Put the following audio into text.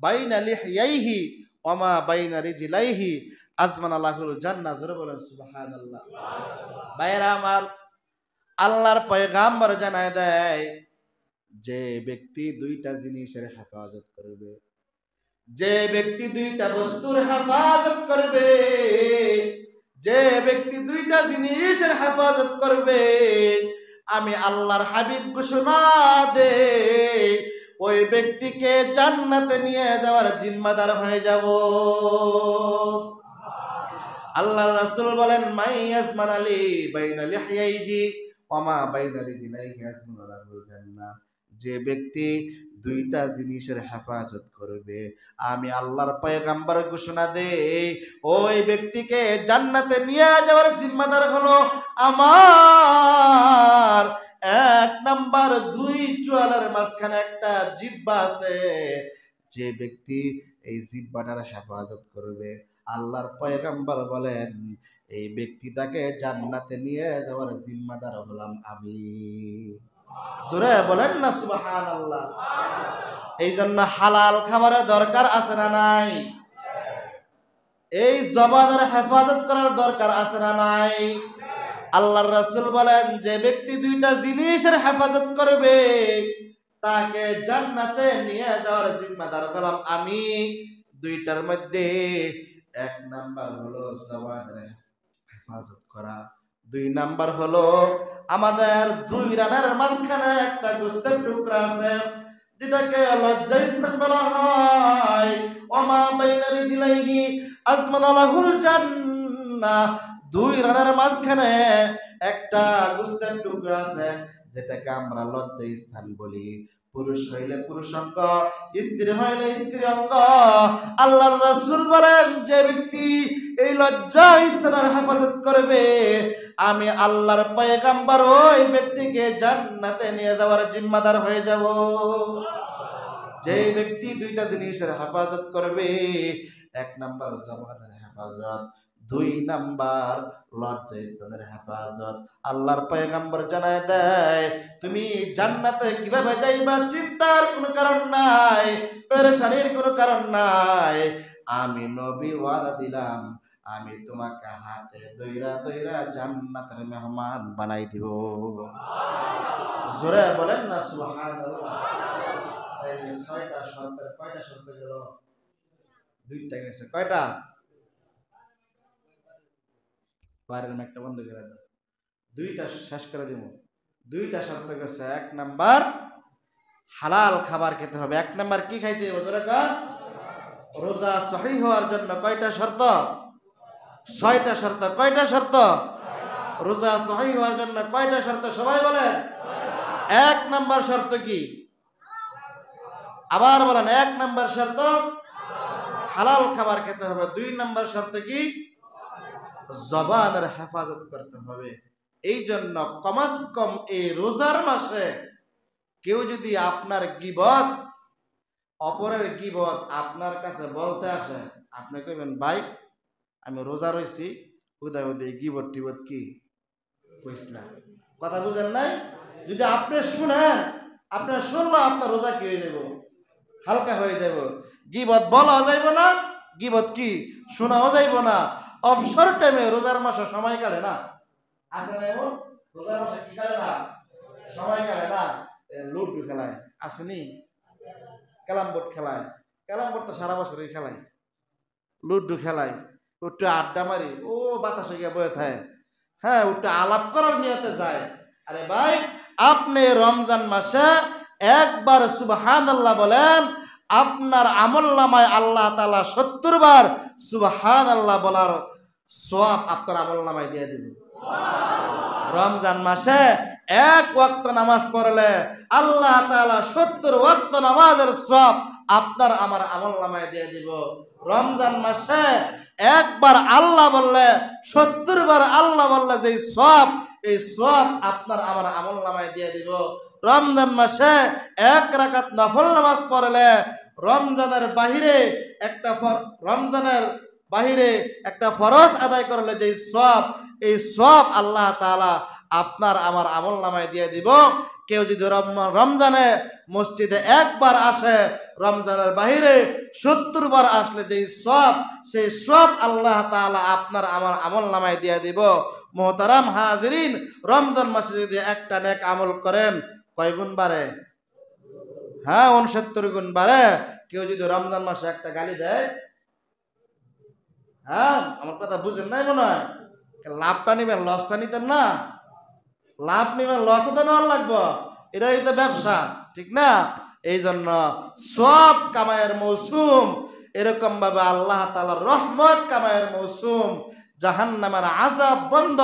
বাইনা লিহইয়াইহি ওয়া মা বাইনা রিজলাইহি আজমানা লাহুল জান্নাহ। জোরে বলেন সুবহানাল্লাহ। ভাইরা আমার, আল্লাহর পয়গাম্বর জানায় দেয়, যে ব্যক্তি দুইটা জিনিসের হেফাজত করবে, যে ব্যক্তি দুইটা বস্তুর হেফাজত করবে, যে ব্যক্তি দুইটা জিনিসের হেফাজত করবে, আমি আল্লাহর হাবিব ঘোষণা দে ওই ব্যক্তিকে জান্নাতে নিয়ে যাওয়ার জিম্মাদার হয়ে যাব। আল্লাহর রাসূল বলেন, মাই ইয়াজমান আলী বাইনা লিহইয়াইহি ওয়া মা বাইনা রিজলাইহি আজমানা লাহুল জান্নাহ। যে ব্যক্তি দুইটা জিনিসের হেফাজত করবে, আমি আল্লাহর পয়গম্বর ঘোষণা দেই ওই ব্যক্তিকে জান্নাতে নিয়ে যাওয়ার জিম্মাদার হলো আমার। এক নাম্বার, দুই চোয়ালের মাঝখানে একটা জিহ্বা আছে, যে ব্যক্তি এই জিহ্বাটার হেফাজত করবে, আল্লাহর পয়গম্বর বলেন এই ব্যক্তিটাকে জান্নাতে নিয়ে যাওয়ার জিম্মাদার হলাম আমি। জোরে বলেন না সুবহানাল্লাহ। এই জন্য হালাল খাবারের দরকার আছে না নাই? এই জবানের হেফাজত করার দরকার আছে না নাই? আল্লাহর রাসূল বলেন, যে ব্যক্তি দুইটা জিনিসের হেফাজত করবে তাকে জান্নাতে নিয়ে যাওয়ার জিম্মাদার হলাম আমি। দুইটার মধ্যে এক নাম্বার হলো জবানের হেফাজত করা, দুই নাম্বার হলো আমাদের দুই রানের মাঝখানে একটা গোশতের টুকরা আছে যেটাকে লজ্জাস্থান বলা হয়। ওমা বাইনা রিজলাইহি আজমানা লাহুল জান্নাহ। দুই রানের মাঝখানে একটা গোশতের টুকরা আছে যেটাকে আমরা লজ্জা স্থান বলি। পুরুষ হইলে পুরুষ অঙ্গ, স্ত্রী হইলে স্ত্রী অঙ্গ। আল্লাহর রাসূল বলেন, যে ব্যক্তি এই লজ্জা স্থানের হেফাজত করবে, আমি আল্লাহর পয়গম্বর ওই ব্যক্তিকে জান্নাতে নিয়ে যাওয়ার জিম্মাদার হয়ে যাব। যে ব্যক্তি দুইটা জিনিসের হেফাজত করবে, এক নাম্বার জবানের হেফাজত, দুই নাম্বার লজ্জা স্থানের হেফাজত। আল্লাহর পয়গম্বর জানায় দেয়, তুমি জান্নাতে কিভাবে যাইবা চিন্তার কোনো কারণ নাই, পেরেশানির কোনো কারণ নাই। আমি নবী ওয়াদা দিলাম, আমি তোমাকে হাতে দইরা দইরা জান্নাতের মেহমান বানাই দিব। জোরে বলেন না সুবহানাল্লাহ। এই যে ছয়টা শর্তের কয়টা শর্ত গেল? দুইটা গেছে। কয়টা? বাইরের একটা বন্ধ করে দাও। দুইটা শেষ করে দিব। দুইটা শর্ত গেছে। এক নাম্বার, হালাল খাবার খেতে হবে। এক নাম্বার কি খাইতে হবে? জোরে কর। রোজা সহিহ হওয়ার জন্য কয়টা শর্ত? ছয়টা শর্ত। কয়টা শর্ত? রোজা সহিহ হওয়ার জন্য কয়টা শর্ত? সবাই বলেন। এক নাম্বার শর্ত কি? আবার বলেন। এক নাম্বার শর্ত হালাল খাবার খেতে হবে। দুই নাম্বার শর্ত কি? জবানের হেফাজত করতে হবে। এই জন্য কমাস কম এই রোজার মাসে কেউ যদি আপনার গীবত, অপরের গীবত আপনার কাছে বলতে আসে, আপনি কইবেন, ভাই আমি রোজা রইছি, হুদায় হুদায় গীবত টিবত কি কইস না। কথা বুঝেন নাই? যদি আপনি শুনেন, আপনার শুনলো আপনার রোজা কি হয়ে যাব? হালকা হয়ে যাব। গীবত বলাও যাইব না, গীবত কি শোনাও যাইব না। অবসর টাইমে রোজার মাসে সময় কালে না, আছে না এমন? রোজার মাসে কি কালে না? সময় কালে না। লুডু খেলায় আসেনি, ক্যারাম বোর্ড খেলায়। ক্যারাম বোর্ড তো সারা বছরই খেলায়। লুডু খেলায়, একটু আড্ডা মারি, ও বাতাসে গিয়ে বয়ে থাকে। হ্যাঁ, একটু আলাপ করার নিয়তে যায়। আরে ভাই, আপনি রমজান মাসে একবার সুবহানাল্লাহ বলেন, আপনার আমলনামায় আল্লাহ তাআলা 70 বার সুবহানাল্লাহ বলার সওয়াব আপনার আমলনামায় দিয়ে দিবেন। রমজান মাসে এক ওয়াক্ত নামাজ পড়লে আল্লাহ তাআলা 70 ওয়াক্ত নামাজের সওয়াব আপনার আমার আমলনামায় দিয়ে দিব। রমজান মাসে একবার আল্লাহ বললে 70 বার আল্লাহ বললে যে সওয়াব, এই সওয়াব আপনার আমার আমলনামায় দিয়ে দিব। রমজান মাসে এক রাকাত নফল নামাজ পড়লে রমজানের বাহিরে একটা ফরজ আদায় করলে যে সওয়াব, এই সওয়াব আল্লাহ তাআলা আপনার আমার আমলনামায় দিয়ে দিব। কেউ যদি রমজানে মসজিদে একবার আসে, রমজানের বাহিরে 70 বার আসলে যেই সব, সেই সব আল্লাহ তাআলা আপনার আমার আমল নামায় দিয়ে দিব। মুহতারাম হাজিরিন, রমজান মাসে যদি একটা নেক আমল করেন কয় গুণ বাড়ে? হ্যাঁ, 69 গুণ বাড়ে। কেউ যদি রমজান মাসে একটা গালি দেয়, হ্যাঁ, আমার কথা বুঝেন নাই মনে হয়? লাভটা নিবেন, লসটা নিতেন না। লাভ নিবেন, লসও তো নেওয়ার লাগবো, এটাই তো ব্যবসা, ঠিক না? এই জন্য সব কামায়ের মৌসুম, এরকম ভাবে আল্লাহ তাআলার রহমত কামায়ের মৌসুম, জাহান্নামের আযাব বন্ধ।